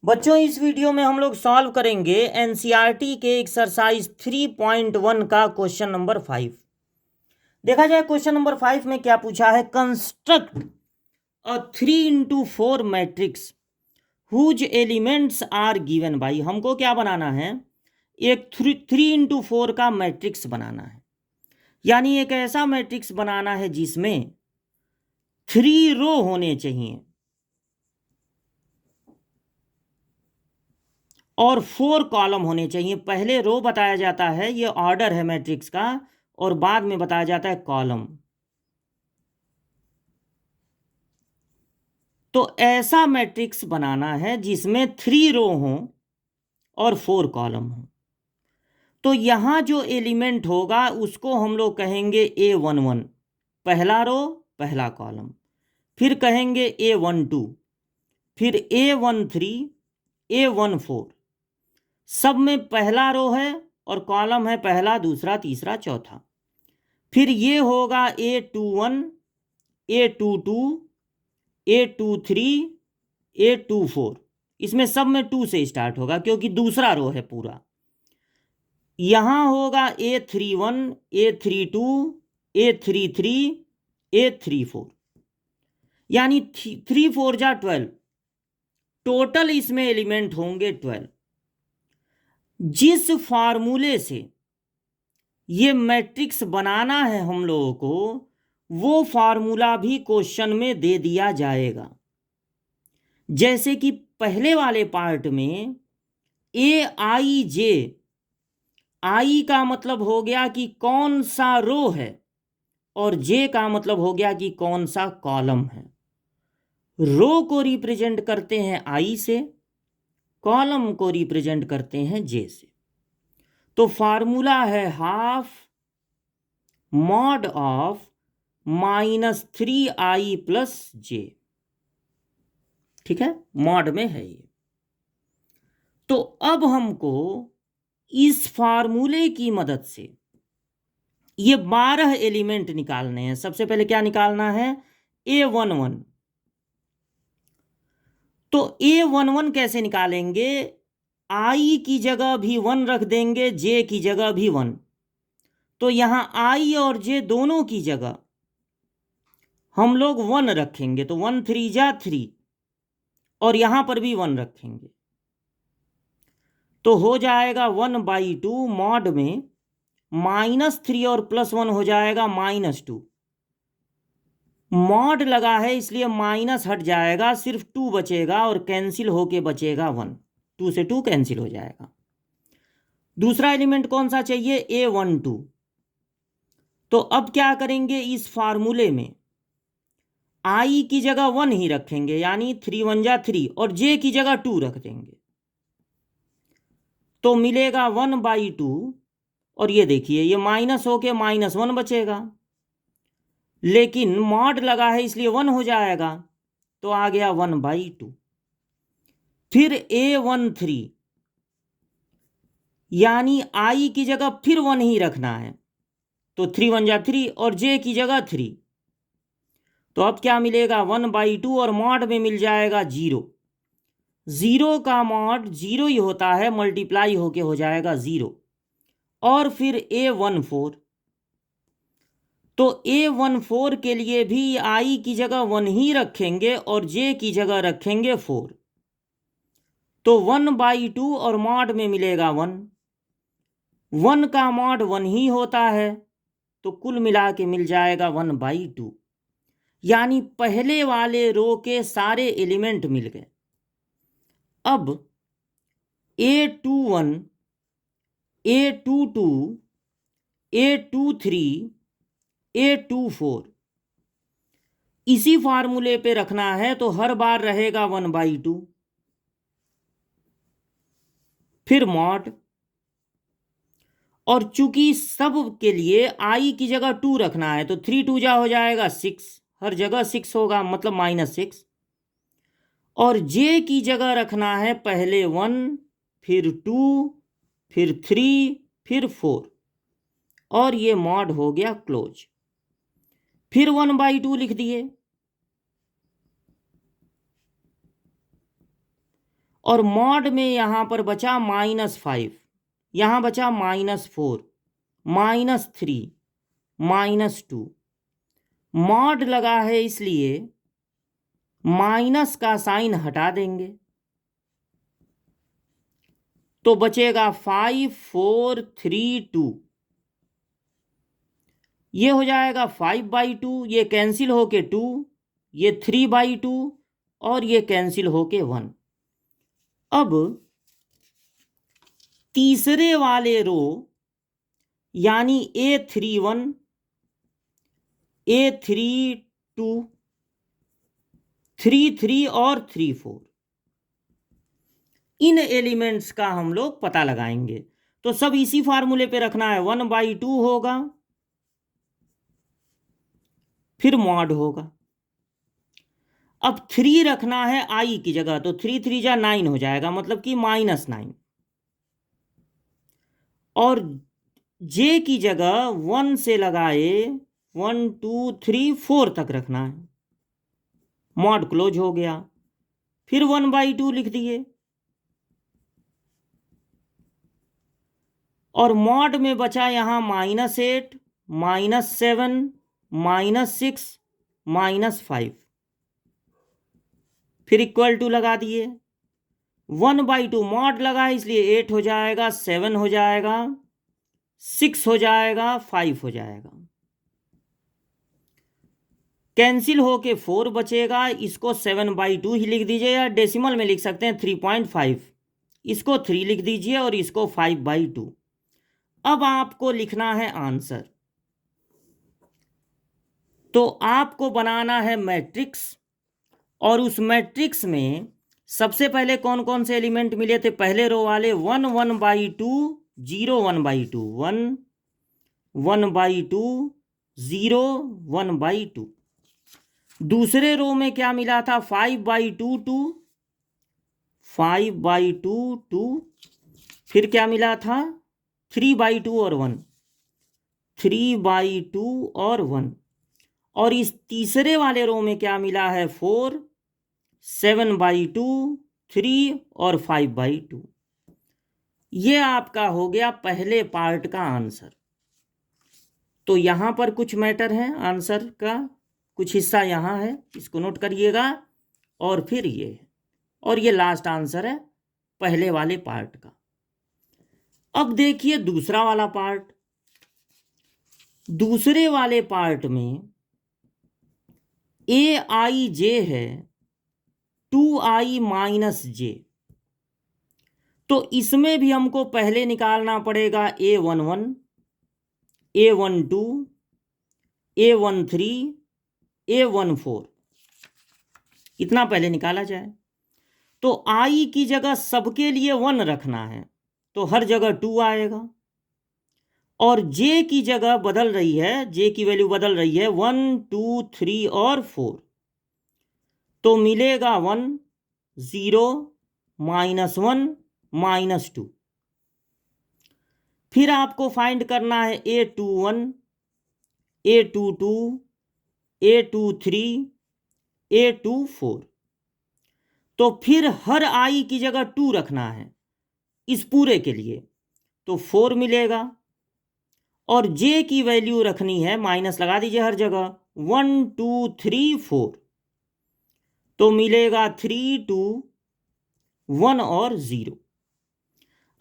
बच्चों, इस वीडियो में हम लोग सॉल्व करेंगे एनसीईआरटी के एक्सरसाइज 3.1 का क्वेश्चन नंबर 5। देखा जाए क्वेश्चन नंबर 5 में क्या पूछा है। Construct a 3x4 matrix whose elements are given by. हमको क्या बनाना है, एक 3x4 का मैट्रिक्स बनाना है, यानी एक ऐसा मैट्रिक्स बनाना है जिसमें 3 रो होने चाहिए और 4 कॉलम होने चाहिए। पहले रो बताया जाता है, ये ऑर्डर है मैट्रिक्स का, और बाद में बताया जाता है कॉलम। तो ऐसा मैट्रिक्स बनाना है जिसमें 3 रो हों और 4 कॉलम हो। तो यहां जो एलिमेंट होगा उसको हम लोग कहेंगे A11, पहला रो पहला कॉलम। फिर कहेंगे A12, फिर A13, A14। सब में पहला रो है और कॉलम है पहला दूसरा तीसरा चौथा। फिर ये होगा A21, A22, A23, A24। इसमें सब में 2 से स्टार्ट होगा क्योंकि दूसरा रो है पूरा। यहां होगा A31, A32, A33, A34, यानी 3 4 जा 12। टोटल इसमें एलिमेंट होंगे 12। जिस फार्मूले से ये मैट्रिक्स बनाना है हम लोगों को, वो फार्मूला भी क्वेश्चन में दे दिया जाएगा। जैसे कि पहले वाले पार्ट में AIJ, आई का मतलब हो गया कि कौन सा रो है, और जे का मतलब हो गया कि कौन सा कॉलम है। रो को रिप्रेजेंट करते हैं आई से, कॉलम को रिप्रेजेंट करते हैं जे से। तो फार्मूला है half mod of -3i plus j. ठीक है, मॉड में है ये। तो अब हमको इस फार्मूले की मदद से ये 12 एलिमेंट निकालने हैं। सबसे पहले क्या निकालना है, A11। तो A11 कैसे निकालेंगे, आई की जगह भी 1 रख देंगे, जे की जगह भी 1। तो यहां आई और जे दोनों की जगह हम लोग 1 रखेंगे, तो 1 3 जा 3, और यहां पर भी 1 रखेंगे। तो हो जाएगा 1/2 मॉड में -3 और +1 हो जाएगा -2। मॉड लगा है इसलिए माइनस हट जाएगा, सिर्फ 2 बचेगा और कैंसिल होके बचेगा 1। 2 से 2 कैंसिल हो जाएगा। दूसरा एलिमेंट कौन सा चाहिए, A12। तो अब क्या करेंगे, इस फार्मूले में आई की जगह 1 ही रखेंगे, यानी 3 1 जा 3, और जे की जगह 2 रख देंगे। तो मिलेगा 1/2, और ये देखिए ये माइनस होके -1 बचेगा, लेकिन मॉड लगा है इसलिए 1 हो जाएगा, तो आ गया 1/2। फिर A13, यानी आई की जगह फिर 1 ही रखना है, तो 3 1 जा 3, और जे की जगह 3। तो अब क्या मिलेगा, 1/2, और मॉड में मिल जाएगा 0। 0 का मॉड 0 ही होता है, मल्टीप्लाई होके हो जाएगा 0। और फिर A14। तो A14 के लिए भी आई की जगह 1 ही रखेंगे और जे की जगह रखेंगे 4। तो 1/2 और मॉड में मिलेगा 1। 1 का मॉड 1 ही होता है, तो कुल मिला के मिल जाएगा 1/2। यानी पहले वाले रो के सारे एलिमेंट मिल गए। अब A21, A22, A23, A24 इसी फार्मूले पे रखना है, तो हर बार रहेगा 1/2। फिर मॉड, और चूंकि सब के लिए आई की जगह 2 रखना है, तो 3 2 जा हो जाएगा 6, हर जगह 6 होगा, मतलब -6। और जे की जगह रखना है पहले 1, फिर 2, फिर 3, फिर 4, और ये मॉड हो गया क्लोज। फिर 1/2 लिख दिए, और मॉड में यहाँ पर बचा -5, यहाँ बचा -4, -3, -2। मॉड लगा है इसलिए माइनस का साइन हटा देंगे तो बचेगा 5, 4, 3, 2। ये हो जाएगा 5/2, ये कैंसिल होके 2, ये 3/2 और ये कैंसिल होके 1। अब तीसरे वाले रो यानी A31, A32, 33 और 34, इन एलिमेंट्स का हम लोग पता लगाएंगे। तो सब इसी फार्मूले पे रखना है, 1/2 होगा, फिर मॉड होगा। अब 3 रखना है आई की जगह, तो 3 3 जा 9 हो जाएगा, मतलब कि -9। और जे की जगह 1 से लगाए 1 2 3 4 तक रखना है, मॉड क्लोज हो गया। फिर 1/2 लिख दिए और मॉड में बचा यहाँ -8, -7, -6, -5, फिर इक्वल टू लगा दिए। 1/2 मॉड लगा इसलिए 8 हो जाएगा, 7 हो जाएगा, 6 हो जाएगा, 5 हो जाएगा, कैंसिल होके 4 बचेगा। इसको 7/2 ही लिख दीजिए, या डेसिमल में लिख सकते हैं 3.5। इसको 3 लिख दीजिए और इसको 5/2। अब आपको लिखना है आंसर। तो आपको बनाना है मैट्रिक्स, और उस मैट्रिक्स में सबसे पहले कौन कौन से एलिमेंट मिले थे? पहले रो वाले 1 1/2, 0 1/2, 1 1/2, 0 1/2। दूसरे रो में क्या मिला था? 5/2, 2, 5/2, 2। फिर क्या मिला था? 3/2 और 1, 3/2 और 1। और इस तीसरे वाले रो में क्या मिला है? 4, 7/2, 3 और 5/2। ये आपका हो गया पहले पार्ट का आंसर। तो यहाँ पर कुछ मैटर है, आंसर का कुछ हिस्सा यहाँ है, इसको नोट करिएगा। और फिर ये, और ये लास्ट आंसर है पहले वाले पार्ट का। अब देखिए दूसरा वाला पार्ट। दूसरे वाले पार्ट में AIJ है 2I-J। तो इसमें भी हमको पहले निकालना पड़ेगा A11, A12, A13, A14। इतना पहले निकाला जाए। तो I की जगह सबके लिए 1 रखना है, तो हर जगह 2 आएगा। और J की जगह बदल रही है, J की वैल्यू बदल रही है 1 2 3 और 4। तो मिलेगा 1 0 -1 -2। फिर आपको फाइंड करना है A21, A22, A23, A24। तो फिर हर I की जगह 2 रखना है इस पूरे के लिए, तो 4 मिलेगा। और J की वैल्यू रखनी है, माइनस लगा दीजिए हर जगह, 1 2 3 4। तो मिलेगा 3 2 1 और 0।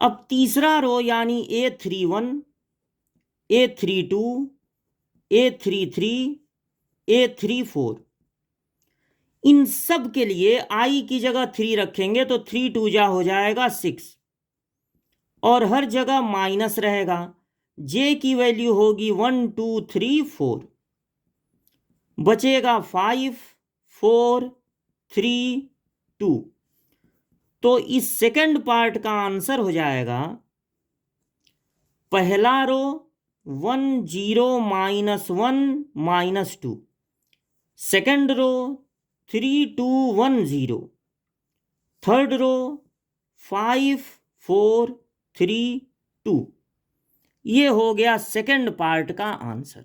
अब तीसरा रो यानी A31, A32, A33, A34, इन सब के लिए I की जगह 3 रखेंगे, तो 3 2 जा हो जाएगा 6, और हर जगह माइनस रहेगा। J की वैल्यू होगी 1 2 3 4, बचेगा 5 4 3 2। तो इस सेकंड पार्ट का आंसर हो जाएगा पहला रो 1 0 -1 -2, सेकंड रो 3 2 1 0, थर्ड रो 5 4 3 2। ये हो गया सेकंड पार्ट का आंसर।